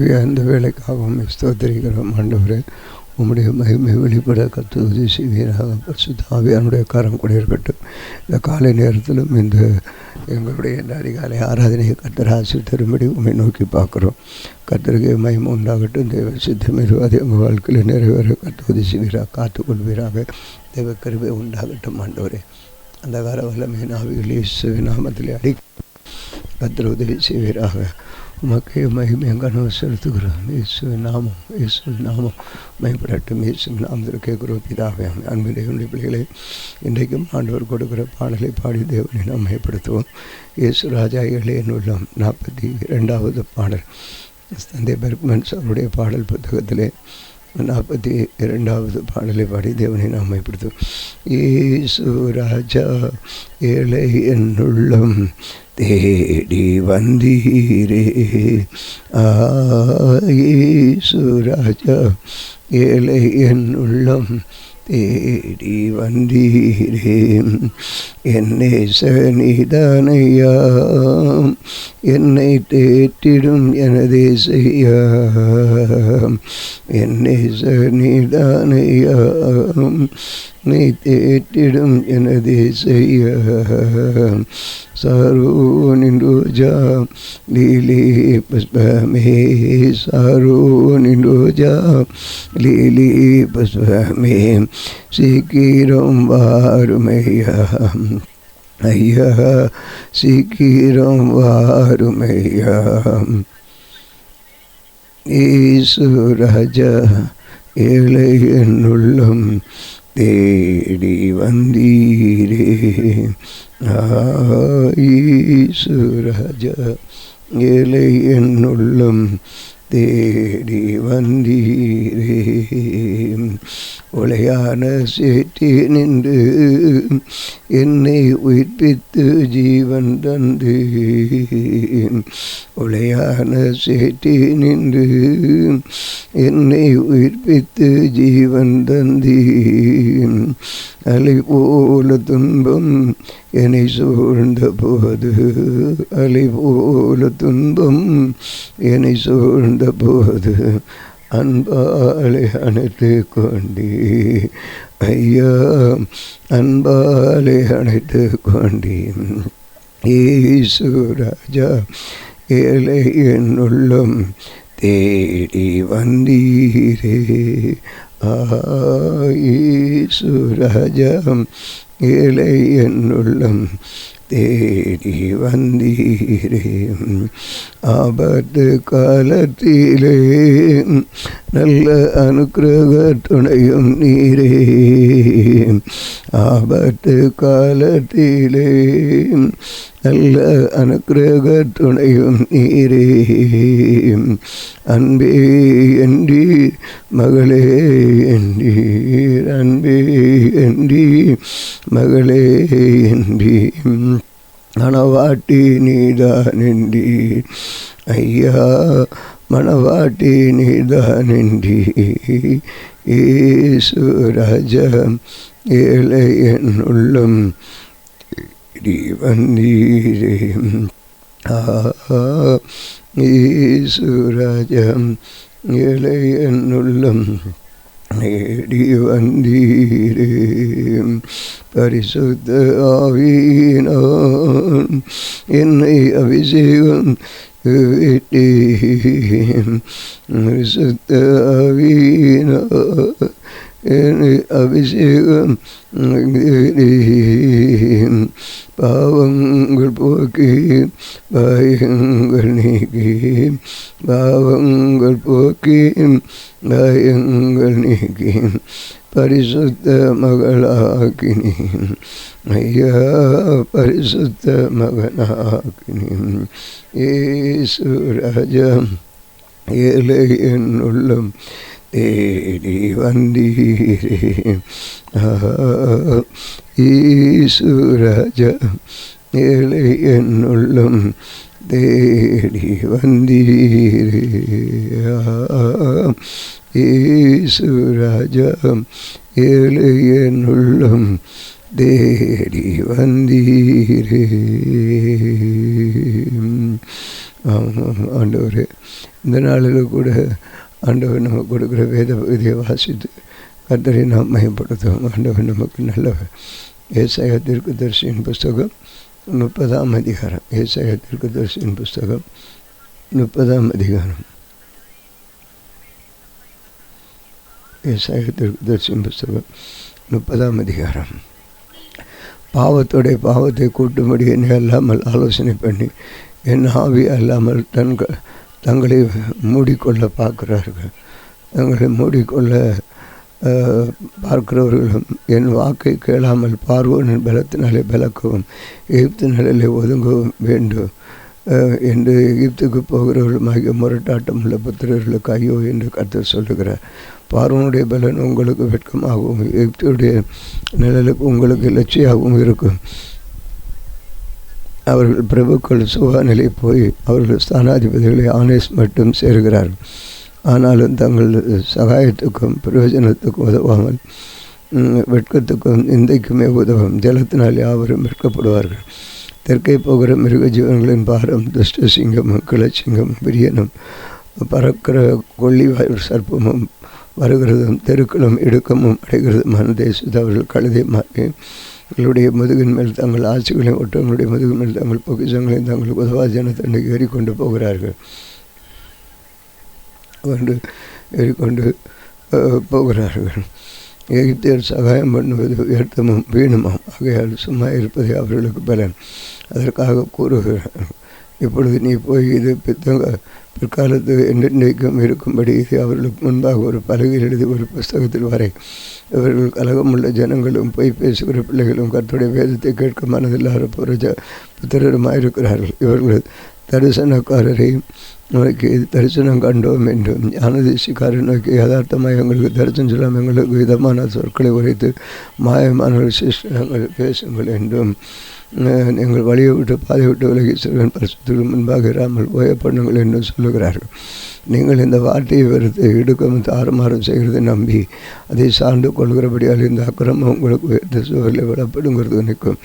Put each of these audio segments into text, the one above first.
ஆவியா இந்த வேலைக்காகவும் ஸ்தோத்திரிக்கிறோம் ஆண்டவரே. உம்முடைய மகிமை வெளிப்பட கர்த்தர் உதவி செய்வீராக. பரிசுத்த ஆவியானுடைய கரம் கூட இருக்கட்டும். இந்த காலை நேரத்திலும் இந்த எங்களுடைய இந்த அதிகாலை ஆராதனையை கர்த்தர் ஆசீர் தரும்படி உண்மை நோக்கி பார்க்குறோம். கர்த்தருக்கு மகிமை உண்டாகட்டும். தேவ சித்தமிரு அது எங்கள் வாழ்க்கையில் நிறைவேற கர்த்தர் உதவி செய்வீராக, காத்துக்கொள்வீராக. தேவ கிருபை உண்டாகட்டும் ஆண்டவரே. அந்த கால வல்லமை ஆவிகள் இயேசுவின் நாமத்திலே கர்த்தர் உதவி செய்வீராக. உமக்கே மகிமை கனவு செலுத்துகிறோம். இயேசுவின் நாமம் மேம்படட்டும். இயேசுவின் நாமத்தில் கேட்கிறோம் பிதாவே. அன்பின் தேவனுடைய பிள்ளைகளை இன்றைக்கும் ஆண்டவர் கொடுக்கிற பாடலை பாடி தேவனை நாம் மேம்படுத்துவோம். இயேசு ராஜா என் உள்ளம் 42வது பாடல். தந்தை பெர்க்மன்ஸ் அவருடைய பாடல் புத்தகத்திலே 42வது பாடலை பாடி தேவனை நாம் மேம்படுத்துவோம். இயேசு ராஜா ஏழை என் உள்ளம் தேடி வந்தீரே. இயேசு ராஜா ஏழை என் உள்ளம் தேடி வந்தீரே. என்னை சனிதானையா என்னை தேற்றிடும் எனதே செய்ய. என்னை சனிதானையா நீ தேற்றிடும் எனதே செய்ய. சாரோனின் ரோஜா லீலி புஷ்பமே. சாரோனின் ரோஜா லீலி புஷ்பமே. சீக்கிரம் வாருமையா ஐயா, சீக்கிரம் வாருமையா. இயேசு ராஜா ஏழை என் உள்ளம் தேடி வந்தீரே. இயேசு ராஜா ஏழை என் உள்ளம் தேடி வந்தீரே. ஒளையான சேற்றி நின்று என்னை உயிர்ப்பித்து ஜீவன் தந்து. ஒளையான சேற்றி நின்று என்னை உயிர்ப்பித்து ஜீவன் தந்தி. அலை போல துன்பம் என்னை சூழ்ந்த போது. அலை போல துன்பம் என்னை சூழ்ந்த போது அன்பாலே அணைத்து கொண்டே. ஐயா அன்பாலே அணைத்து கொண்டே. இயேசு ராஜா ஏழை என் உள்ளம் தேடி வந்தீரே. இயேசு ராஜா ஏழை என் உள்ளம் தேடி வந்தீரே. ஆபத்து காலத்திலே நல்ல அனுக்கிரக துணையும் நீரே. ஆபத்து காலத்திலே நல்ல அனுக்கிரக துணையும் நீரே. அன்பே என்றி மகளே என்றீர். அன்பே என்றி மகளே என்றி மணவாட்டி நீதான் என்றீர். ஐயா மணவாட்டி நீதான் என்றீர். இயேசு ராஜா ஏழை என் உள்ளம் தேடி வந்தீரே. இயேசு ராஜா ஏழை என் உள்ளம் தேடி வந்தீரே. பரிசுத்த ஆவியினான் என்னை அபிஷேகம் விட்டீர். பரிசுத்த ஆவியினான் என்னை அபிஷேகம் பாவங்கள் போக்கி பயங்கள் நீக்கி. பாவங்கள் போக்கி பயங்கள் நீக்கி பரிசுத்த மகளாக்கினி. ஐயா பரிசுத்த மகனாக்கினி. இயேசு ராஜா ஏழை என் உள்ளம் தேடி வந்தீரே. இயேசு ராஜா ஏழை என் உள்ளம் தேடி வந்தீரே. இயேசு ராஜா ஏழை என் உள்ளம் தேடி வந்தீரே. ஆண்டவரே இந்த நாளில் கூட ஆண்டவர் நமக்கு கொடுக்குற வேத பகுதியை வாசித்து கர்த்தரை நாம் மையப்படுத்துவோம். ஆண்டவர் நமக்கு நல்லவர். ஏசாயா தீர்க்கதரிசியின் புஸ்தகம் 30ஆம் அதிகாரம். ஏசாயா தீர்க்கதரிசியின் புஸ்தகம் 30ஆம் அதிகாரம். ஏசாயா தீர்க்கதரிசியின் புஸ்தகம் 30ஆம் அதிகாரம். பாவத்தோடைய பாவத்தை கூட்டும்படி என்னை அல்லாமல் ஆலோசனை பண்ணி என் ஆவி அல்லாமல் தங்களை மூடிக்கொள்ள பார்க்கிறார்கள். தங்களை மூடிக்கொள்ள பார்க்கிறவர்களும் என் வாக்கை கேளாமல் பார்வோனின் பலத்தினாலே பலக்கவும் எகிப்து நிலையிலே ஒதுங்கவும் வேண்டும் என்று எகிப்துக்கு போகிறவர்களுமாகிய முரட்டாட்டம் உள்ள புத்திரர்களுக்கு ஐயோ என்று கர்த்தர் சொல்லுகிறார். பார்வோனுடைய பலன் உங்களுக்கு வெட்கமாகவும் எகிப்துடைய நிழலுக்கு உங்களுக்கு லட்சியாகவும் இருக்கும். அவர்கள் பிரபுக்கள் சுகாநிலை போய் அவர்கள் ஸ்தானாதிபதிகளை ஆனேஸ் மட்டும் சேர்கிறார்கள். ஆனாலும் தங்கள் சகாயத்துக்கும் பிரயோஜனத்துக்கும் உதவாமல் வெட்கத்துக்கும் இந்தைக்குமே உதவும் ஜலத்தினால் யாவரும் வெட்கப்படுவார்கள். தெற்கே போகிற மிருக ஜீவன்களின் பாரம் துஷ்ட சிங்கமும் கிளச்சிங்கமும் பிரியனும் பறக்கிற கொள்ளிவாய் சர்ப்பமும் வருகிறதும் தெருக்களும் இடுக்கமும் அடைகிறதுமான தேசத்தை அவர்கள் கழுதை மாறி எங்களுடைய முதுகின் மேல் தங்கள் ஆட்சிகளையும் ஒட்டங்களுடைய முதுகின் மேல் தங்கள் பொக்கிஷங்களையும் தங்களுக்கு உதவா ஜனத்தண்டை ஏறிக்கொண்டு போகிறார்கள் ஏறிக்கொண்டு போகிறார்கள். எகிப்தியர் சகாயம் பண்ணுவது வியர்த்தமும் வீணுமாம். ஆகையால் சும்மா இருப்பதை அவர்களுக்கு பலன். அதற்காக கூறுகிறார்கள், இப்பொழுது நீ போய் இது பிற்காலத்து என்றென்றைக்கும் இருக்கும்படி இது அவர்களுக்கு முன்பாக ஒரு பலகையில் எழுதி ஒரு புஸ்தகத்தில் வரை. இவர்கள் கலகமுள்ள ஜனங்களும் பொய் பேசுகிற பிள்ளைகளும் கர்த்தருடைய வேதத்தை கேட்க மனதில்லாத புத்திரருமாயிருக்கிறார்கள். இவர்கள் தரிசனக்காரரையும் நோக்கி தரிசனம் கண்டோம் என்றும் ஞானதேசிக்காரை நோக்கி யதார்த்தமாக எங்களுக்கு தரிசனம் சொல்லாமல் எங்களுக்கு விதமான சொற்களை உரைத்து மாயமான சிஷ்டங்கள் பேசுங்கள் என்றும் எங்கள் வழியை விட்டு பாதை விட்டு விலகி செல்வன் பரிசுத்துக்கு முன்பாக இராமல் ஓயப்படுங்கள் என்றும் சொல்லுகிறார்கள். நீங்கள் இந்த வார்த்தையை வெறுத்து இடுக்கம் தாறுமாறும் செய்கிறதை நம்பி அதை சார்ந்து கொள்கிறபடியால் இந்த அக்கிரமம் உங்களுக்கு உயர்த்த சுவரில் விடப்படுங்கிறது நிற்கும்.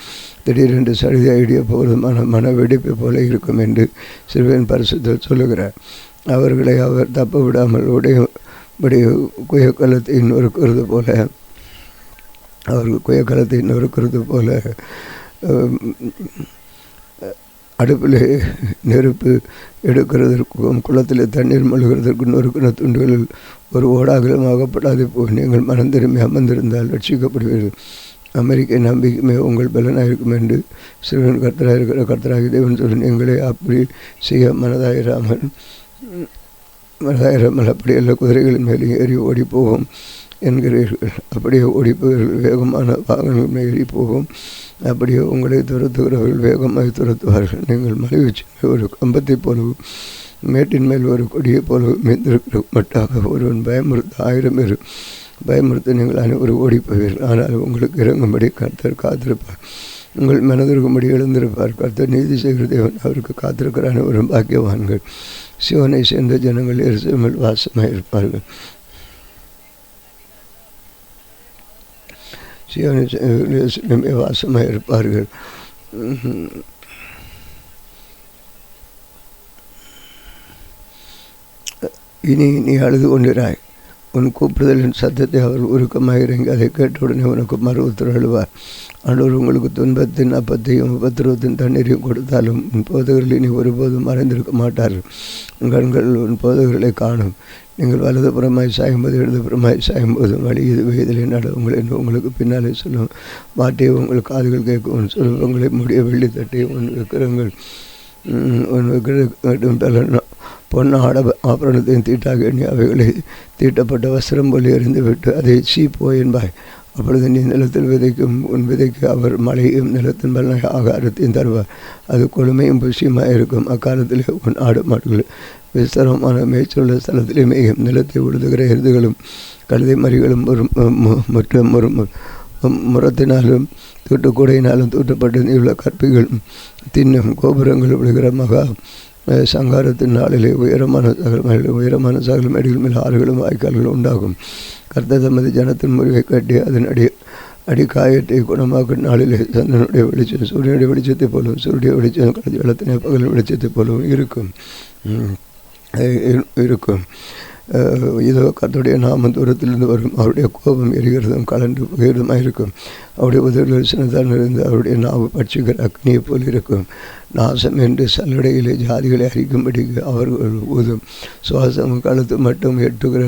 திடீரென்று சடிதை இடிய போகிறதுமான மன வெடிப்பை போல இருக்கும் என்று சிறுவன் பரிசுத்தர் சொல்லுகிறார். அவர்களை அவர் தப்ப விடாமல் உடையபடி குயக்கலத்தை நொறுக்கிறது போல அவர்கள் குயக்கலத்தை நொறுக்கிறது போல அடுப்பில் நெருப்பு எடுக்கிறதற்கும் குளத்தில் தண்ணீர் மொழுகிறதற்கும் நொறுக்கின துண்டுகளில் ஒரு ஓடாகலும் ஆகப்படாது போய் நீங்கள் மனம் திரும்பி அமர்ந்திருந்தால் ரட்சிக்கப்படுவீர்கள். அமெரிக்க நம்பிக்கையுமே உங்கள் பலனாக இருக்கும் என்று சிறுவன் கர்த்தராக இருக்கிற கர்த்தராகி தேவன் சொல்லி நீங்களே அப்படி செய்ய மனதாயிராமல் அப்படி எல்லா குதிரைகளின் மேலே ஏறி ஓடி போவோம் என்கிறீர்கள். அப்படியே ஓடிப்பவர்கள் வேகமான வாகனங்கள் ஏறி போகும். அப்படியே உங்களை துரத்துகிறவர்கள் வேகமாக துரத்துவார்கள். நீங்கள் மலை உச்சி ஒரு கம்பத்தை போலவும் மேட்டின் மேல் ஒரு கொடியை போலவும் மீந்திருக்கிற மட்டாக ஒருவன் பயமுறுத்த 1000 பேர் பயமுறுத்த நீங்கள் அனைவரும் ஓடிப்போவீர்கள். ஆனால் உங்களுக்கு இறங்கும்படி கர்த்தர் காத்திருப்பார். உங்கள் மனதிற்கும்படி எழுந்திருப்பார். கர்த்தர் நீதி செய்கிற தேவன் அவருக்கு காத்திருக்கிற அனைவரும் பாக்கியவான்கள். சிவனை சேர்ந்த ஜனங்கள் எருசலேமில் வாசமாக இருப்பார்கள். சிவனை வாசமாக இருப்பார்கள். இனி நீ அழுது கொண்டிராய். உன் கூப்பிடுதலின் சத்தத்தை அவர் உருக்கமாக இறங்கி அதை கேட்டவுடனே உனக்கு மறு உத்தரவிடுவார். ஆண்டவர் உங்களுக்கு துன்பத்தின் அப்பத்தையும் உபத்திரவத்தின் தண்ணீரையும் கொடுத்தாலும் உன் போதகர்கள் இனி ஒருபோதும் மறைந்திருக்க மாட்டார்கள். உன் கண்கள் உன் போதகர்களை காணும். நீங்கள் வலதுபுறமாய் சாயும்போது இடதுபுறமாய் சாயும்போதும் வழி இது வயதிலே நடவுங்கள் என்று உங்களுக்கு பின்னாலே சொல்லும் வார்த்தையை உங்கள் காதுகள் கேட்கும். உன் சொல்வங்களை முடிய வெள்ளி தட்டையும் உன் விக்கிரங்கள் உன் விக்கிர பொன் ஆபரணத்தையும் தீட்டாக எண்ணி அவைகளை தீட்டப்பட்ட வஸ்திரம் போல் எறிந்து விட்டு அதை சீப்போ என்பாய். அப்பொழுது நீ நிலத்தில் விதைக்கும் உன் விதைக்கு அவர் மழையும் நிலத்தின் பலனாக ஆகாரத்தையும் தருவார். அது கொழுமையும் புஷியமாக இருக்கும். அக்காலத்திலே உன் ஆடு மாடுகள் விஸ்தரமான மேய்ச்சலுள்ள ஸ்தலத்திலே மேயும். நிலத்தை உழுதுகிற எருதுகளும் கழுதை மறிகளும் மற்றும் முரத்தினாலும் தூட்டுக்கூடையினாலும் தூட்டப்பட்டு நீள கற்பிகளும் தின்னும். கோபுரங்கள் விழுகிற மகா சங்காரத்தின் நாளிலே உயரமான சகல மேடுகள் மேல் ஆறுகளும் வாய்க்கால்களும் உண்டாகும். கர்த்தர் தமது ஜனத்தின் முறிவை கட்டி அதன் அடிக்காயத்தை குணமாக்கும் நாளிலே சந்தனுடைய வெளிச்சம் சூரியனுடைய வெளிச்சத்தை போலவும் சூரிய வெளிச்சம் கடந்த வெள்ளத்தினை பகல் வெளிச்சத்தை போலவும் இருக்கும். இருக்கும். இதோ கர்த்தருடைய நாமம் தூரத்திலிருந்து வரும், அவருடைய கோபம் எரிகிறதும் கலந்து உயர்துமாக இருக்கும். அவருடைய உதவிகள் சின்னதான் இருந்து அவருடைய நாவு பட்சிக்கிற அக்னியை போல் இருக்கும். நாசம் என்று சல்லடையிலே ஜாதிகளை அறிக்கும்படி அவர்கள் ஊதும். சுவாசம் கழுத்து மட்டும் எட்டுகிற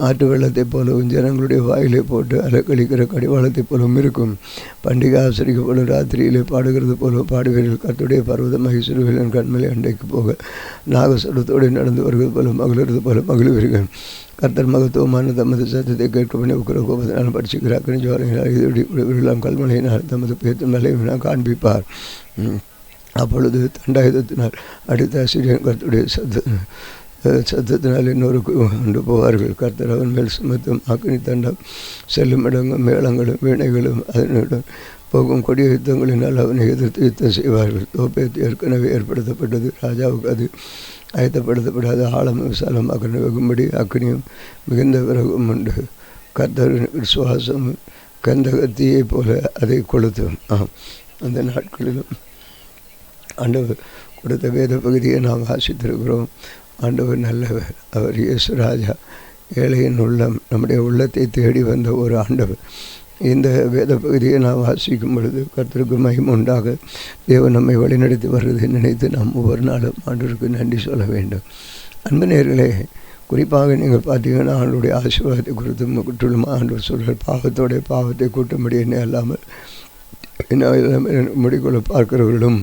ஆற்று வெள்ளத்தை போலவும் ஜனங்களுடைய வாயிலை போட்டு அலக்கழிக்கிற கடிவாளத்தை போலவும் இருக்கும். பண்டிகை ஆசிரிக்கப்படும் ராத்திரியிலே பாடுகிறது போல பாடுவீர்கள். கர்த்தருடைய பர்வதமாக சிறுவிலன் கண்மலை அண்டைக்கு போக நாகஸ்வரத்தோடு நடந்து வருவது போல மகிழ்வது போல மகிழ்வீர்கள். கர்த்தர் மகத்துவமான தமது சத்தத்தை கேட்கப்படி உக்கிர கோபத்தினால் படிச்சுக்கிற அக்கனி ஜோரங்களாம் கல்மலையினால் தமது பேத்து மலையினால் காண்பிப்பார். அப்பொழுது தண்டாயுதத்தினால் அடித்த ஆசிரியர் கர்த்தருடைய சத்தத்தினால் இன்னொரு கொண்டு போவார்கள். கர்த்தர் அவன் மேல் சுமத்தும் அக்னி தண்டம் செல்லும் இடங்களும் மேளங்களும் வீணைகளும் அதனுடன் போகும் கொடிய யுத்தங்களினால் அவனை எதிர்த்து யுத்தம் செய்வார்கள். தோப்பேத்து ஏற்கனவே ஏற்படுத்தப்பட்டது, ராஜாவுக்கு அது ஆயத்தப்படுத்தப்படாத ஆழம் விசாலமாக வெகும்படி அக்னியும் மிகுந்த விறகும் உண்டு. கர்த்தரின் விசுவாசம் கந்தகத்தியை போல அதை கொளுத்தும். அந்த நாட்களிலும் ஆண்டவர் கொடுத்த வேத பகுதியை நாம் வாசித்திருக்கிறோம். ஆண்டவர் நல்லவர், அவர் இயேசு ராஜா, ஏழையின் உள்ளம், நம்முடைய உள்ளத்தை தேடி வந்த ஒரு ஆண்டவர். இந்த வேத பகுதியை நாம் வாசிக்கும் பொழுது கர்த்தருக்கு மகிமை உண்டாக தேவன் நம்மை வழிநடத்தி வருவதை நினைத்து நாம் ஒவ்வொரு நாளும் ஆண்டவருக்கு நன்றி சொல்ல வேண்டும். அன்பு நேயர்களே, குறிப்பாக நீங்கள் பார்த்தீங்கன்னா ஆண்டவருடைய ஆசீர்வாதத்தை குறித்து முற்றிலும் ஆண்டவர் சொல்கிறார். பாவத்தோடைய பாவத்தை கூட்டும்படி என்ன அல்லாமல் என்ன முடிக்கொள்ள பார்க்கிறவர்களும்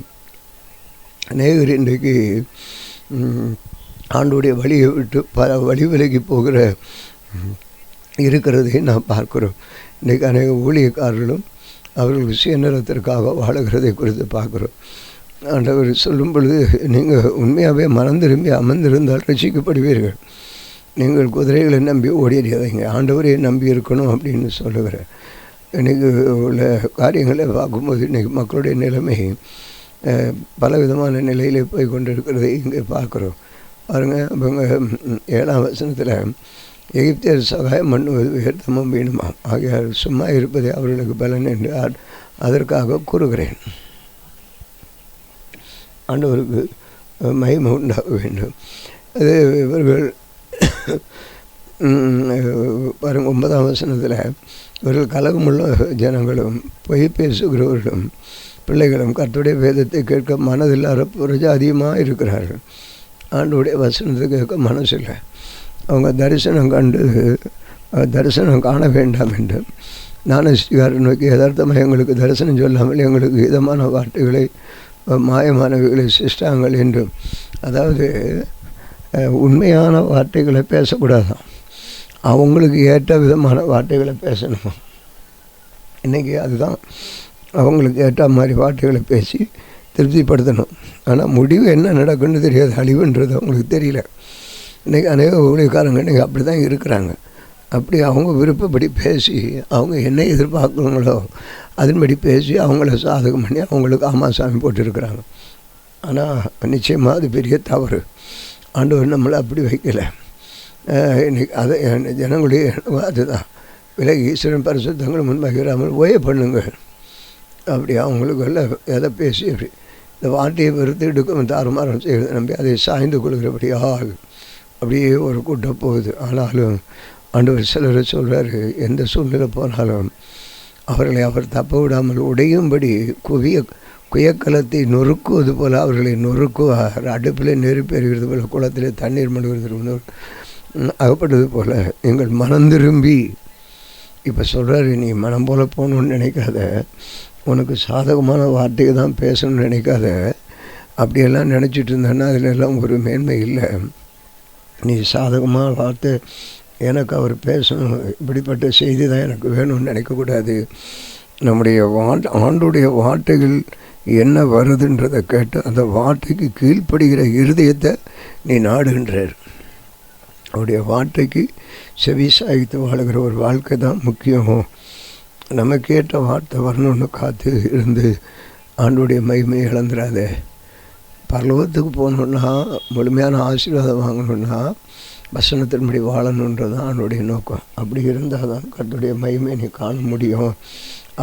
அநேகர் இன்றைக்கு ஆண்டோடைய வழியை விட்டு பல வழி விலகி போகிற இருக்கிறதை நாம் பார்க்கிறோம். இன்றைக்கு அநேக ஊழியக்காரர்களும் அவர்கள் சுயநலத்திற்காக வாழுகிறதை குறித்து பார்க்குறோம். ஆண்டவர் சொல்லும் பொழுது நீங்கள் உண்மையாகவே மனம் திரும்பி அமர்ந்திருந்தால் ரசிக்கப்படுவீர்கள். நீங்கள் குதிரைகளை நம்பி ஓடிடாதீங்க, ஆண்டவரையே நம்பி இருக்கணும் அப்படின்னு சொல்லுகிறேன். இன்றைக்கி உள்ள காரியங்களை பார்க்கும்போது இன்றைக்கி மக்களுடைய நிலைமை பலவிதமான நிலையிலே போய் கொண்டிருக்கிறதை இங்கே பார்க்குறோம். பாருங்கள், அவங்க 7ஆம் வசனத்தில் எகிப்தியர் சகாயம் பண்ணுவது வியர்த்தமும் வேணுமா, ஆகையால் சும்மா இருப்பதை அவர்களுக்கு பலன் என்று அதற்காக கூறுகிறேன். ஆண்டவருக்கு மகிமை உண்டாக வேண்டும். அது இவர்கள் பாருங்கள் 9ஆம் வசனத்தில் இவர்கள் கலகமுள்ள ஜனங்களும் பொய் பேசுகிறவர்களும் பிள்ளைகளும் கர்த்தருடைய வேதத்தை கேட்க மனதில்லாத பிரஜாதியமாக இருக்கிறார்கள். ஆண்டவருடைய வசனத்தை கேட்க மனசில்லை. அவங்க தரிசனம் காண வேண்டாம் என்று ஞானஸ்ரீகாரை நோக்கி யதார்த்தமாக எங்களுக்கு தரிசனம் சொல்லாமல் எங்களுக்கு இதமான வார்த்தைகளை மாயமானவைகளை சிஷ்டாங்கள் என்றும், அதாவது உண்மையான வார்த்தைகளை பேசக்கூடாதான், அவங்களுக்கு ஏற்ற விதமான வார்த்தைகளை பேசணுமா. இன்றைக்கி அதுதான் அவங்களுக்கு ஏற்ற மாதிரி வார்த்தைகளை பேசி திருப்திப்படுத்தணும். ஆனால் முடிவு என்ன நடக்குன்னு தெரியாது, அழிவுன்றது அவங்களுக்கு தெரியல. இன்றைக்கி அநேக ஊழியக்காரங்க இன்றைக்கி அப்படி தான் இருக்கிறாங்க. அப்படி அவங்க விருப்பப்படி பேசி அவங்க என்ன எதிர்பார்க்குறாங்களோ அதன்படி பேசி அவங்கள சாதகம் பண்ணி அவங்களுக்கு ஆமாசாமி போட்டுருக்குறாங்க. ஆனால் நிச்சயமாக அது பெரிய தவறு. ஆண்டவர் நம்மளை அப்படி வைக்கலை. இன்றைக்கி அதை ஜனங்களுடைய அதுதான் விலகி ஈஸ்வரன் பரிசுத்தங்கள் முன்பாகிறாமல் ஓய பண்ணுங்கள். அப்படி அவங்களுக்குள்ள எதை பேசி அப்படி இந்த வார்த்தையை வெறுத்து எடுக்கும் தாறுமாறம் செய்கிறது நம்பி அதை சாய்ந்து கொள்கிறபடி அப்படியே ஒரு கூட்டம் போகுது. ஆனாலும் ஆண்டவர் சிலர் சொல்கிறாரு, எந்த சூழ்நிலை போனாலும் அவர்களை அவர் தப்ப விடாமல் உடையும்படி குயக்கலத்தை நொறுக்குவது போல் அவர்களை நொறுக்குவார். அடுப்பில் நெருப்பு எறிகிறது போல் குளத்தில் தண்ணீர் மடுகிறது அகப்பட்டது போல் எங்கள் மனம் திரும்பி. இப்போ சொல்கிறாரு, நீ மனம் போல் போகணுன்னு நினைக்காத, உனக்கு சாதகமான வார்த்தையை தான் பேசணும்னு நினைக்காத. அப்படியெல்லாம் நினச்சிட்டு இருந்தேன்னா அதிலெல்லாம் ஒரு மேன்மை இல்லை. நீ சாதகமான வார்த்தை எனக்கு அவர் பேசணும், இப்படிப்பட்ட செய்தி தான் எனக்கு வேணும்னு நினைக்கக்கூடாது. நம்முடைய ஆண்டுடைய வார்த்தைகள் என்ன வருதுன்றதை கேட்டு அந்த வார்த்தைக்கு கீழ்ப்படுகிற இருதயத்தை நீ நாடுகின்றார். அவருடைய வார்த்தைக்கு செவி சாய்த்து வாழுகிற ஒரு வாழ்க்கை தான் முக்கியம். நமக்கேற்ற வார்த்தை வரணும்னு காத்து இருந்து ஆண்டுடைய மகிமை இழந்துடாத. பரலோகத்துக்கு போகணுன்னா, முழுமையான ஆசீர்வாதம் வாங்கணுன்னா வசனத்தின்படி வாழணுன்றது தான் ஆண்டுடைய நோக்கம். அப்படி இருந்தால் தான் கர்த்தருடைய மகிமை நீ காண முடியும்.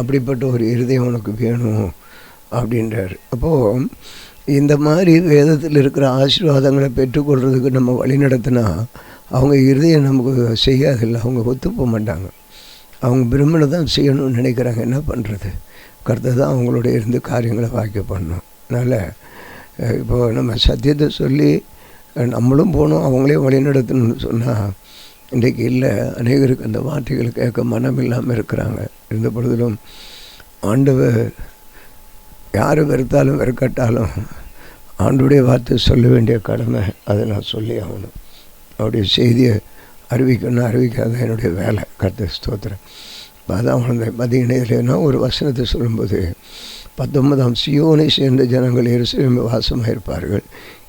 அப்படிப்பட்ட ஒரு இருதயம் உனக்கு வேணும் அப்படின்றார். அப்போது இந்த மாதிரி வேதத்தில் இருக்கிற ஆசீர்வாதங்களை பெற்றுக்கொள்கிறதுக்கு நம்ம வழி நடத்தினா அவங்க இருதயம் நமக்கு செய்யாதில்லை, அவங்க ஒத்துப்போக மாட்டாங்க. அவங்க விரும்பின தான் செய்யணும்னு நினைக்கிறாங்க. என்ன பண்ணுறது? கர்த்தர் தான் அவங்களோட இருந்து காரியங்களை வாக்கிய பண்ணணும். அதனால் இப்போது நம்ம சத்தியத்தை சொல்லி நம்மளும் போகணும், அவங்களையும் வழி நடத்தணும்னு சொன்னால் இன்றைக்கு இல்லை. அநேகருக்கு அந்த வார்த்தைகளை கேட்க மனம் இல்லாமல் இருக்கிறாங்க. இருந்த பொழுதிலும் ஆண்டவர் யார் வெறுத்தாலும் வெறுக்கட்டாலும் ஆண்டுடைய வார்த்தை சொல்ல வேண்டிய கடமை, அதை நான் சொல்லி ஆகணும். அவருடைய செய்தியை அறிவிக்கணும், அறிவிக்காத என்னுடைய வேலை. கர்த்தர் ஸ்தோத்திரம். அதான் அந்த மதியனையிலேனா ஒரு வசனத்தை சொல்லும்போது 19 சியோனை சேர்ந்த ஜனங்கள் எருசலேமில் வாசமாக இருப்பார்கள்.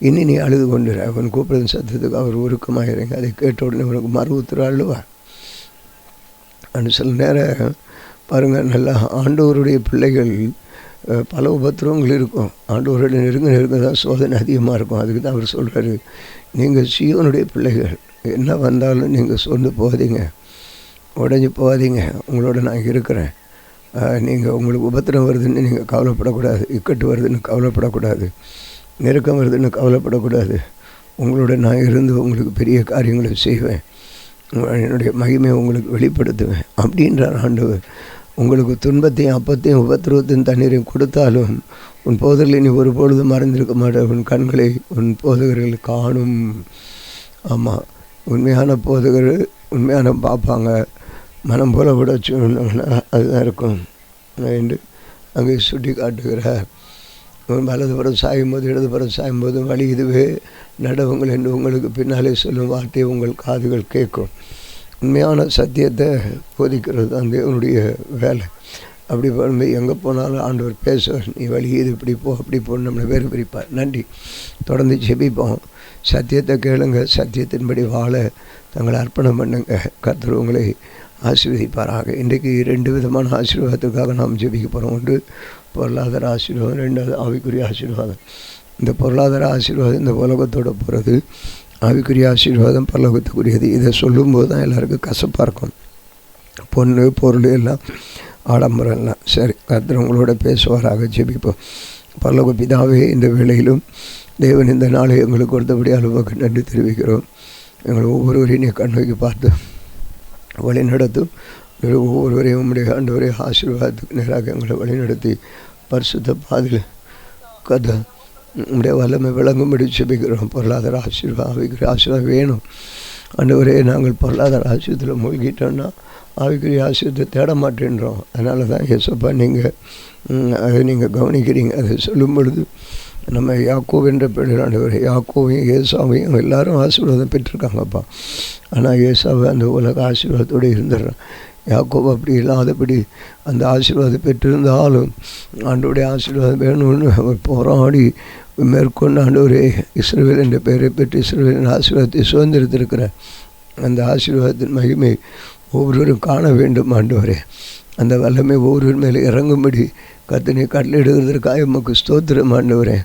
இனி நீ அழுது கொண்டு அவன் கூப்பிடும் சத்தத்துக்கு அவர் உருக்கமாக இருங்க. அதை கேட்ட உடனே உனக்கு மறு உத்தரவு அழுவார். அன்று சில நேரம் பாருங்கள், நல்லா ஆண்டவருடைய பிள்ளைகள் பல உபத்திரவங்கள் இருக்கும். ஆண்டவருடைய நெருங்க தான் சோதனை அதிகமாக இருக்கும். அதுக்கு தான் அவர் சொல்கிறாரு, நீங்கள் சியோனுடைய பிள்ளைகள், என்ன வந்தாலும் நீங்கள் சோர்ந்து போகாதீங்க, உடஞ்சி போகாதீங்க, உங்களோட நான் இருக்கிறேன். நீங்கள் உங்களுக்கு உபத்திரம் வருதுன்னு நீங்கள் கவலைப்படக்கூடாது, இக்கட்டு வருதுன்னு கவலைப்படக்கூடாது, நெருக்கம் வருதுன்னு கவலைப்படக்கூடாது. உங்களோட நான் இருந்து உங்களுக்கு பெரிய காரியங்களை செய்வேன், என்னுடைய மகிமையை உங்களுக்கு வெளிப்படுத்துவேன் அப்படின்றார் ஆண்டவர். உங்களுக்கு துன்பத்தையும் அப்பத்தையும் உபத்திரவத்தையும் தண்ணீரையும் கொடுத்தாலும் உன் போதரில் நீ ஒரு பொழுது மறைந்திருக்க மாட்டேன், உன் கண்களை உன் போதகர்கள் காணும். ஆமாம், உண்மையான போதகர் உண்மையான பார்ப்பாங்க, மனம் போல விட சொன்னாங்கன்னா அதுதான் இருக்கும் என்று அங்கே சுட்டி காட்டுகிறார். வலதுபுறம் சாயும்போது இடதுபுறம் சாயும்போது வழி இதுவே நடவுங்கள் என்று உங்களுக்கு பின்னாலே சொல்லும் வார்த்தையை உங்கள் காதுகள் கேட்கும். உண்மையான சத்தியத்தை போதிக்கிறது தான் தேவனுடைய வேலை. அப்படி பண்ணும்போது எங்கே போனாலும் ஆண்டவர் பேசுவார், நீ வழி இது இப்படி போ அப்படி போன்னு நம்மளை வேறு பிரிப்பார். நன்றி. தொடர்ந்து ஜெபிப்போம். சத்தியத்தை கேளுங்க, சத்தியத்தின்படி வாழ தங்களை அர்ப்பணம் பண்ணுங்க. கர்த்தர் உங்களை ஆசீர்வதிப்பாராக. இன்றைக்கு 2 விதமான ஆசீர்வாதத்துக்காக நாம் ஜெபிக்க போகிறோம். ஒன்று பொருளாதார ஆசீர்வாதம், 2வது ஆவிக்குரிய ஆசீர்வாதம். இந்த பொருளாதார ஆசீர்வாதம் இந்த உலகத்தோடு போகிறது, ஆவிக்குரிய ஆசீர்வாதம் பரலோகத்துக்குரியது. இதை சொல்லும்போது தான் எல்லாருக்கும் கசப்பாக இருக்கும். பொண்ணு பொருள் எல்லாம் ஆடம்பரம் எல்லாம். சரி, கர்த்தர் உங்களோட பேசுவாராக. ஜெபிப்போம். பரலோக பிதாவே, இந்த வேளையிலும் தேவன் இந்த நாளை எங்களுக்கு கொடுத்தபடி அளவுக்கு நன்றி தெரிவிக்கிறோம். எங்களை ஒவ்வொருவரையும் நீ கண்ணோக்கி பார்த்து வழி நடத்தும். ஒவ்வொருவரையும் உம்முடைய ஆண்டவரே ஆசீர்வாதத்துக்கு நேராக எங்களை வழிநடத்தி பரிசுத்த பாதையில் கதை உம்முடைய வல்லமை விளங்கும்படி ஜெபிக்கிறோம். பொருளாதார ஆசீர்வாதம், ஆவிக்குரிய ஆசீர்வாதம் வேணும் ஆண்டவரே. நாங்கள் பொருளாதார ஆசீர்வாதத்தில் மூழ்கிட்டோன்னா ஆவிக்குரிய ஆசீர்வாதத்தை தேட மாட்டேன்றோம். அதனால தான் ஏசப்பா அதை நீங்கள் கவனிக்கிறீங்க. அதை சொல்லும் பொழுது நம்ம யாக்கோவ் என்ற பெயர் ஆண்டவர், யாக்கோவையும் ஏசாவையும் எல்லாரும் ஆசீர்வாதம் பெற்றிருக்காங்கப்பா. ஆனால் ஏசாவை அந்த உலக ஆசீர்வாதத்தோடு இருந்துடுறான். யாக்கோவ் அப்படி இல்லாதபடி அந்த ஆசீர்வாதம் பெற்றிருந்தாலும் ஆண்டோடைய ஆசீர்வாதம் வேணும்னு அவர் போராடி மேற்கொண்டு ஆண்டவரே இஸ்ரவேல் என்ற பெயரை பெற்று இஸ்ரவேலின் ஆசீர்வாதத்தை சுதந்திரத்திருக்கிறார். அந்த ஆசீர்வாதத்தின் மகிமை ஒவ்வொருவரும் காண வேண்டும் ஆண்டவரே. அந்த வல்லமை ஒவ்வொரு மேலே இறங்கும்படி கர்த்தனை கட்டளையிடுவதற்காக உமக்கு ஸ்தோத்திரம் ஆண்டவரே.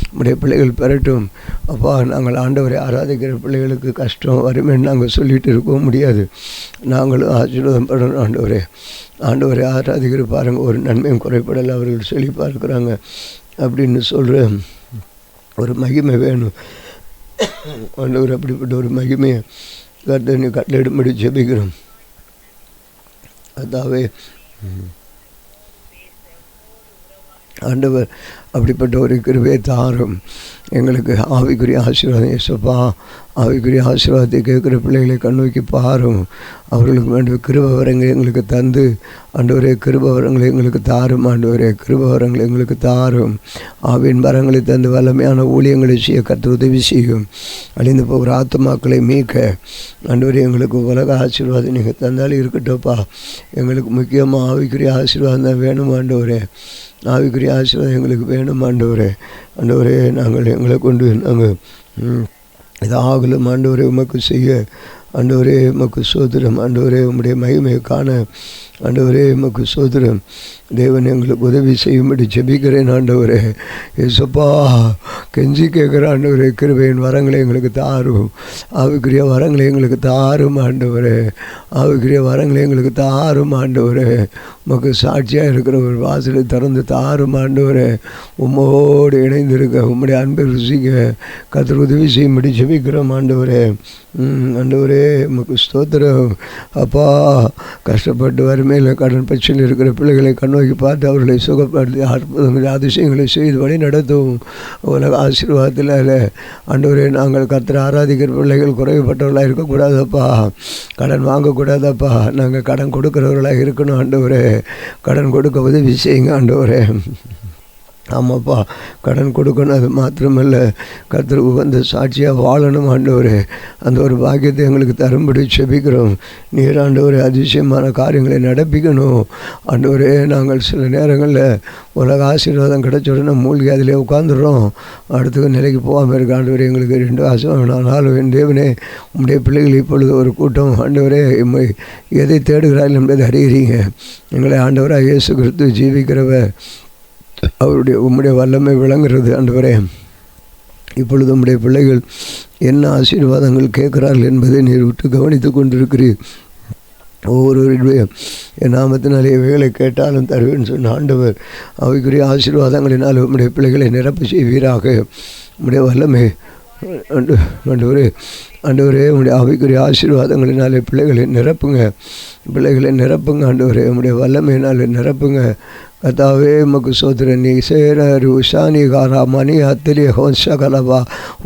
நம்முடைய பிள்ளைகள் பெறட்டும் அப்பா. நாங்கள் ஆண்டவரை ஆராதிக்கிற பிள்ளைகளுக்கு கஷ்டம் வறுமைன்னு நாங்கள் சொல்லிகிட்டு இருக்கவும் முடியாது. நாங்களும் ஆசீர்வாதம் படணும் ஆண்டவரே. ஆண்டவரை ஆராதிக்கிற பாருங்கள், ஒரு நன்மையும் குறைபடலை, அவர்கள் செழிப்பாக இருக்கிறாங்க அப்படின்னு சொல்கிற ஒரு மகிமை வேணும் ஆண்டவர். அப்படிப்பட்ட ஒரு மகிமையை கர்த்தனை கட்டளையிடும்படி ஜெபிக்கிறோம். அதாவே ஆண்டவர் அப்படிப்பட்ட ஒரு கிருபையை தாரும் எங்களுக்கு. ஆவிக்குரிய ஆசீர்வாதம் ஏசப்பா, ஆவிக்குரிய ஆசீர்வாதத்தை கேட்குற பிள்ளைகளை கண்ணோக்கி பாரும். அவர்களுக்கு வேண்டிய கிருபை வரங்களை எங்களுக்கு தந்து ஆண்டவரே, கிருபை வரங்களை எங்களுக்கு தாரும் ஆண்டவரே, கிருபை வரங்களை எங்களுக்கு தாரும். ஆவின் வரங்களை தந்து வல்லமையான ஊழியங்களை செய்ய கர்த்தர் உதவி செய்யும். அழிந்து போகிற ஆத்துமாக்களை மீட்க ஆண்டவரே எங்களுக்கு உலக ஆசீர்வாதம் நீங்கள் தந்தாலும் இருக்கட்டும்ப்பா. எங்களுக்கு முக்கியமாக ஆவிக்குரிய ஆசீர்வாதம் தான் வேணும் ஆண்டவரே. ஆவிக்குரிய ஆசீர்வாதம் எங்களுக்கு வேணும் ஆண்டவரே. ஆண்டவரே, நாங்கள் எங்களை கொண்டு நாங்கள் இதாகலும் ஆண்டவரே உமக்கு செய்ய ஆண்டவரே உமக்கு சோதரம். ஆண்டவரே உம்முடைய மகிமையை காண ஆண்டவரே உமக்கு சோதரம். தேவன் எங்களுக்கு உதவி செய்யும்படி ஜெபிக்கிறேன் ஆண்டவரே. ஏசப்பா, கெஞ்சி கேட்குற ஆண்டவரே, கிருபையின் வரங்களை எங்களுக்கு தாரும். ஆவிக்குரிய வரங்களை எங்களுக்கு தாரும் ஆண்டவரே. ஆவிக்குரிய வரங்களை எங்களுக்கு தாரும் ஆண்டவரே. உமக்கு சாட்சியாக இருக்கிற ஒரு வாசலை திறந்து தாரும் ஆண்டவரே. உம்மோடு இணைந்திருக்க உம்முடைய அன்பை ருசிக்க கர்த்தர் உதவி செய்யும்படி ஜெபிக்கிறோம் ஆண்டவரே. ஆண்டவரே உமக்கு ஸ்தோத்திரம். அப்பா, கஷ்டப்பட்டு வறுமையில் கடன் பிரச்சனையில் இருக்கிற பிள்ளைகளை கண்ணோக்கி பார்த்து அவர்களை சுகப்படுத்தி அற்புதங்களை அதிசயங்களை செய்து வழி நடத்தும். உலக ஆசீர்வாதத்தில் ஆண்டவரே, நாங்கள் கர்த்தரை ஆராதிக்கிற பிள்ளைகள் குறைவுபட்டவர்களாக இருக்கக்கூடாதப்பா, கடன் வாங்கக்கூடாதப்பா, நாங்கள் கடன் கொடுக்குறவர்களாக இருக்கணும் ஆண்டவரே. கடன் கொடுக்க உதவி செய்யுங்க ஆண்டவரே. ஆமாப்பா, கடன் கொடுக்கணும். அது மாத்திரமல்ல, கர்த்தருக்கு உகந்த சாட்சியாக வாழணும் ஆண்டவரே. அந்த ஒரு பாக்கியத்தை எங்களுக்கு தரும்படி செபிக்கிறோம். நீர் ஆண்டவரே அதிசயமான காரியங்களை நடப்பிக்கணும் ஆண்டவரே. நாங்கள் சில நேரங்களில் உலக ஆசீர்வாதம் கிடைச்ச உடனே மூழ்கி அதிலே உட்காந்துடுறோம். அடுத்த நிலைக்கு போகாமல் இருக்க ஆண்டவரே. எங்களுக்கு 2 ஆசீர்வாதம் ஆனாலும் என் தேவனே, உம்முடைய பிள்ளைகள் இப்பொழுது ஒரு கூட்டம் ஆண்டவரே எதை தேடுகிறார்கள் என்பதை அறிகிறீங்க. எங்களை ஆண்டவராக இயேசு கிறிஸ்து ஜீவிக்கிறவர் அவருடைய உம்முடைய வல்லமை விளங்குறது ஆண்டவரே. இப்பொழுது உம்முடைய பிள்ளைகள் என்ன ஆசீர்வாதங்கள் கேட்கிறார்கள் என்பதை நீர் விட்டு கவனித்து கொண்டிருக்கிறீர். ஒவ்வொருவருடைய என் நாமத்தினாலே வேலை கேட்டாலும் தருவேன்னு சொன்ன ஆண்டவர், அவைக்குரிய ஆசீர்வாதங்களினால் உம்முடைய பிள்ளைகளை நிரப்ப செய்வீராக. உம்முடைய வல்லமை ஆண்டவரே, ஆண்டவரே, உம்முடைய அவைக்குரிய ஆசீர்வாதங்களினாலே பிள்ளைகளை நிரப்புங்க, பிள்ளைகளை நிரப்புங்க ஆண்டவரே. உம்முடைய வல்லமையினாலே நிரப்புங்க கர்த்தாவே. உமக்கு சோதரன் நீ சேரரு உஷானி காரா மணி அத்திரி ஹோஷ கலபா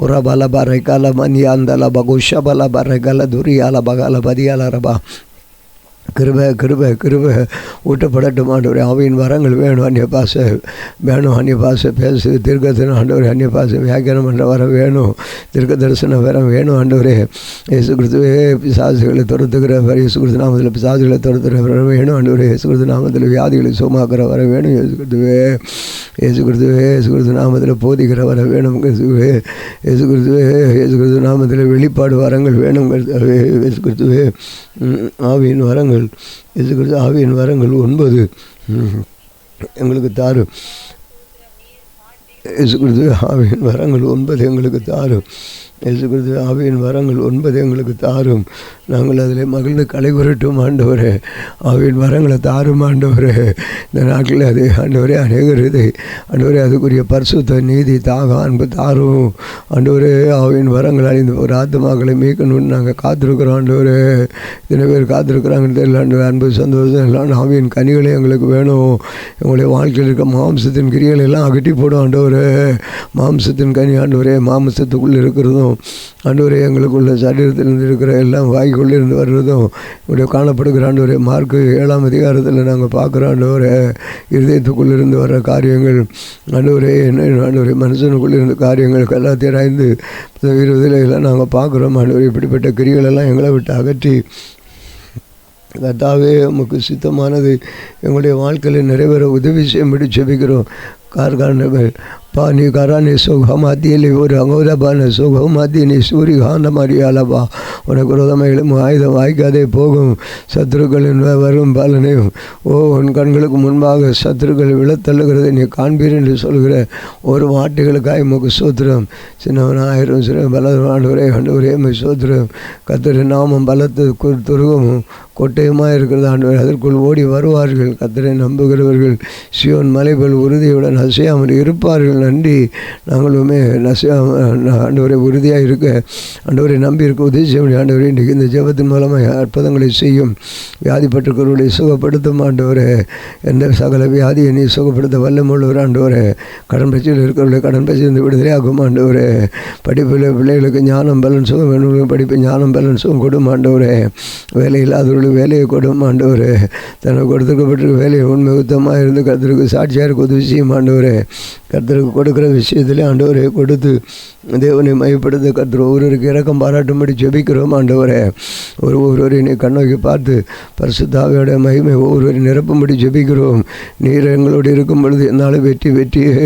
உர பல பறை கல மணி அந்தல பகுஷ பல பறை கல துரி அல பகல பதியால ரபா. கிருபை கிருபை கிருபை ஊட்டப்படட்டும் ஆண்டவரே. ஆவியின் வரங்கள் வேணும். அந்நிய பாச வேணும். அந்நிய பாச பேசு தீர்க்கதரிசனம் ஆண்டவரே. அந்நிய பாச வியாக்கியானம் என்ற வரம் வேணும். தீர்க்க தரிசனம் வரம் வேணும் ஆண்டவரே. இயேசு கிறிஸ்துவே பிசாசுகளை துரத்துக்கிறவர், இயேசு கிறிஸ்து நாமத்தில் பிசாசுகளை துரத்துகிற வரம் வேணும் ஆண்டவரே. இயேசு கிறிஸ்து நாமத்தில் வியாதிகளை சுகமாக்குற வர வேணும். இயேசு கிறிஸ்துவே, இயேசு கிறிஸ்துவே, இயேசு கிறிஸ்து நாமத்தில் போதிக்கிற வர வேணும். கிறிஸ்துவே, இயேசு கிறிஸ்துவே, இயேசு கிறிஸ்து நாமத்தில் வெளிப்பாடு வரங்கள் வேணும். இயேசு கிறிஸ்துவே, ஆவியின் வரங்கள், இயேசு கிறிஸ்து ஆவியின் வரங்கள் 9 எங்களுக்கு தாரும். இயேசு கிறிஸ்து ஆவியின் வரங்கள் 9 எங்களுக்கு தாரும். இயேசு கிறிஸ்து ஆவியின் வரங்கள் 9 எங்களுக்கு தாரும். நாங்கள் அதில் மகிழ்ந்து களை புரட்டும் ஆண்டவரே. ஆவியின் வரங்களை தாரும் ஆண்டவரே. இந்த நாட்டில் அது ஆண்டவரே அநேகர் இதை ஆண்டவரே அதுக்குரிய பரிசுத்த நீதி தாக அன்பு தாரும் ஆண்டவரே. ஆவியின் வரங்கள் அழிந்து ஒரு ஆத்மாக்களை மீட்கணும்னு நாங்கள் காத்திருக்கிறோம் ஆண்டவரே. இத்தனை பேர் காத்திருக்கிறாங்கன்னு தெரியல ஆண்டவர். அன்பு சந்தோஷம் எல்லாம் ஆவியின் கனிகளை எங்களுக்கு வேணும். எங்களுடைய வாழ்க்கையில் இருக்க மாம்சத்தின் கிரிகளை எல்லாம் அகட்டி போடும் ஆண்டவரே. மாம்சத்தின் கனி ஆண்டவரே, மாம்சத்துக்குள்ளே இருக்கிறதும் ஆண்டவரே, எங்களுக்குள்ள சரீரத்திலிருந்து இருக்கிற எல்லாம் வாய்க்குள்ளிருந்து வர்றதும் இப்படி காணப்படுகிற ஆண்டவரே. மார்க்கு 7ஆம் அதிகாரத்தில் நாங்கள் பார்க்குறோம் ஆண்டவரே. இருதயத்துக்குள்ளிருந்து வர்ற காரியங்கள் ஆண்டவரே, என்ன ஆண்டவரே, மனுஷனுக்குள்ளிருந்து காரியங்கள் எல்லாத்தையும் ஆய்ந்து 20 எல்லாம் நாங்கள் பார்க்குறோம் ஆண்டவரே. இப்படிப்பட்ட கிரிகளெல்லாம் எங்களை விட்டு அகற்றி கர்த்தாவே உமக்கு சித்தமானது எங்களுடைய வாழ்க்கையில் நிறைவேற உதவி செய்யும்படி ஜெபிக்கிறோம். கார்கான பானி கரானே சுகமாத்தியில் ஒரு அங்கோதபான சுகமாத்தினி சூரி காந்த மரியாலபா. உனக்கு விரோதமையிலும் ஆயுதம் வாய்க்காதே போகும். சத்துருக்களின் வரும் பலனையும் உன் கண்களுக்கு முன்பாக சத்துருக்கள் விழத்தள்ளுகிறதை நீ காண்பீர் என்று சொல்கிற ஒரு வார்த்தைகளுக்காய் உமக்கு சோத்திரம். சின்னவனாயிரம் சிறு பலவானவரே ஆண்டவரே சோத்திரம். கர்த்தரின் நாமம் பலத்து துருகும் கோட்டையுமாக இருக்கிறது ஆண்டவர். அதற்குள் ஓடி வருவார்கள். கர்த்தரை நம்புகிறவர்கள் சியோன் மலைகள் உறுதியுடன் அசையாமல் இருப்பார்கள். நன்றி. நாங்களுமே ஆண்டவரை உறுதியாக இருக்க ஆண்டவரை நம்பி இருக்க உதவி செய்ய முடியும் ஆண்டவரே. இன்றைக்கு இந்த ஜெபத்தின் மூலமாக அற்புதங்களை செய்யும். வியாதிப்பட்டிருக்கிறவர்களை சுகப்படுத்தும் ஆண்டவரே. எந்த சகல வியாதியை நீ சுகப்படுத்த வல்லமுள்ளவர் ஆண்டவரே. கடன் பிரச்சனையில் இருக்கிறவர்களை கடன் பிரச்சனை விடுதலையாகும் ஆண்டவரே. படிப்பில் பிள்ளைகளுக்கு ஞானம் பலன் சுகம் வேணும். படிப்பு ஞானம் பலன் சுகம் கொடும் ஆண்டவரே. வேலை இல்லாதவர்களுக்கு வேலையை கொடும் ஆண்டவரே. தனக்கு கொடுத்துக்கப்பட்டிருக்க வேலையை உண்மை உத்தமாக இருந்து கர்த்தருக்கு சாட்சியாக இருக்க உதவி செய்யும் ஆண்டவரே. கர்த்தருக்கு கொடுக்குற விஷயத்திலே ஆண்டவரை கொடுத்து தேவனை மையப்படுத்த கர்த்தர் ஒவ்வொருவருக்கு இரக்கம் பாராட்டும்படி ஜெபிக்கிறோம் ஆண்டவரே. ஒவ்வொருவரை நீ கண்ணோக்கி பார்த்து பரிசுத்தாவியோட மகிமை ஒவ்வொருவரை நிரப்பும்படி ஜெபிக்கிறோம். நீர் எங்களோடு இருக்கும் பொழுது என்னால் வெற்றியே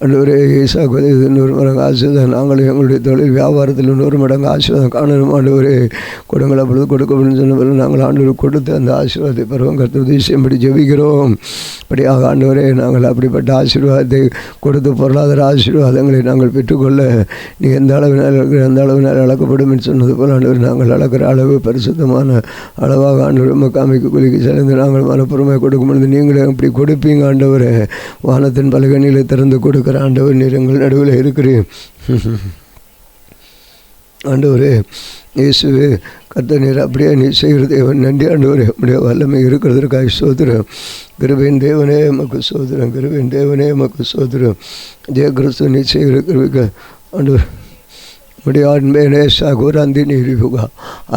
ஆண்டவரே. ஈசாக்கு இன்னொரு மடங்கு ஆசீர்வாதம். நாங்களும் எங்களுடைய தொழில் வியாபாரத்தில் இன்னொரு மடங்கு ஆசீர்வாதம் காணணும் ஆண்டவரே. கொடுங்கள் அப்பொழுது கொடுக்கணும்னு சொன்ன நாங்கள் ஆண்டவர் கொடுத்து அந்த ஆசீர்வாதத்தை பெறுவோம். கர்த்தர் உதவி செய்யும்படி ஜெபிக்கிறோம். அப்படியாக ஆண்டவரே நாங்கள் அப்படிப்பட்ட ஆசீர்வாதத்தை கொடுத்து பொருளாதார ஆசீர்வாதங்களை நாங்கள் பெற்றுக்கொள்ள நீ எந்த அளவினால் இருக்கிற அந்த அளவினால் அளக்கப்படும் என்று சொன்னது போல் ஆண்டவர் நாங்கள் அளக்கிற அளவு பரிசுத்தமான அளவாக ஆண்டவர் உமக்கு அமைக்க குலுக்கி செலுந்து நாங்கள் மனப்புறமை கொடுக்கும் பொழுது நீங்களே அப்படி கொடுப்பீங்க ஆண்டவரே. வானத்தின் பலகணியில் திறந்து கொடுக்குற ஆண்டவர் நீர் எங்கள் நடுவில் இருக்கிறேன் ஆண்டவரே. இயேசுவே கர்த்தர் நீர் அப்படியே நீ செய்கிற தேவன் நன்றி ஆண்டவரே. அப்படியே வல்லமை இருக்கிறதற்காக சோதரம். கிருபையின் தேவனே எமக்கு சோதரம். கிருபையின் தேவனே எமக்கு சோதரம். ஜெய கிறிஸ்து நீ செய்கிற கிருபிக்க ஆண்டவர் உடைய அன்பேனே சகோராந்தி நீரியுகா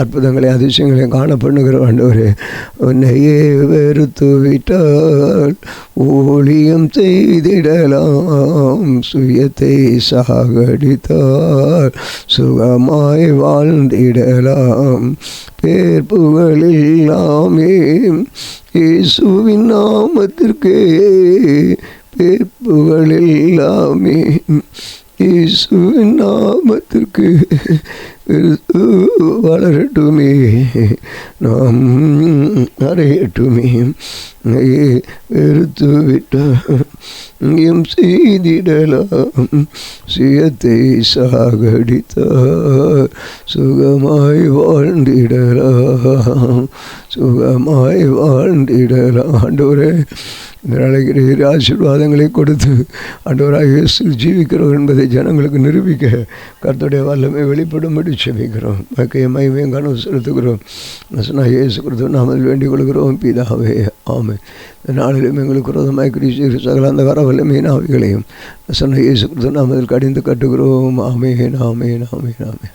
அற்புதங்களை அதிசயங்களையும் காண பண்ணுகிற ஆண்டவரே. உன்னையே வெறுத்து விட்டால் ஊழியம் செய்திடலாம், சுயத்தை சாகடித்தால் சுகமாய் வாழ்ந்திடலாம். பேர் புகழில்லாமே இயேசுவின் நாமத்திற்கே, பேர் புகழில்லாமே இயேசுவின் நாமத்திற்கு வளரட்டுமே, நாம் அறையட்டுமே. வெறுத்து விட்டால் செய்திடலாம், சுயத்தை சாகடித்தார் சுகமாய் வாழ்ந்திடலாம், சுகமாய் வாழ்ந்திடலாம். ஆண்டவரே இந்த நாளைக்கு ஆசீர்வாதங்களை கொடுத்து ஆண்டவராக இயேசு ஜீவிக்கிறோம் என்பதை ஜனங்களுக்கு நிரூபிக்க கர்த்தருடைய வல்லமை வெளிப்படும்படி செபிக்கிறோம். மகிமையும் கனவு செலுத்துகிறோம். நான் இயேசு கிறிஸ்து நாமத்தில் வேண்டிக் கொள்கிறோம் பிதாவே, ஆமென். இந்த நாளிலும் எங்களுக்கு விரோதமாய் கிறிஸ்து சகல அந்த வர வல்லமையின் ஆவிகளையும் சொன்ன இயேசு கிறிஸ்து நாமத்தில் கடிந்து கட்டுகிறோம். ஆமென், ஆமென், ஆமென், ஆமென்.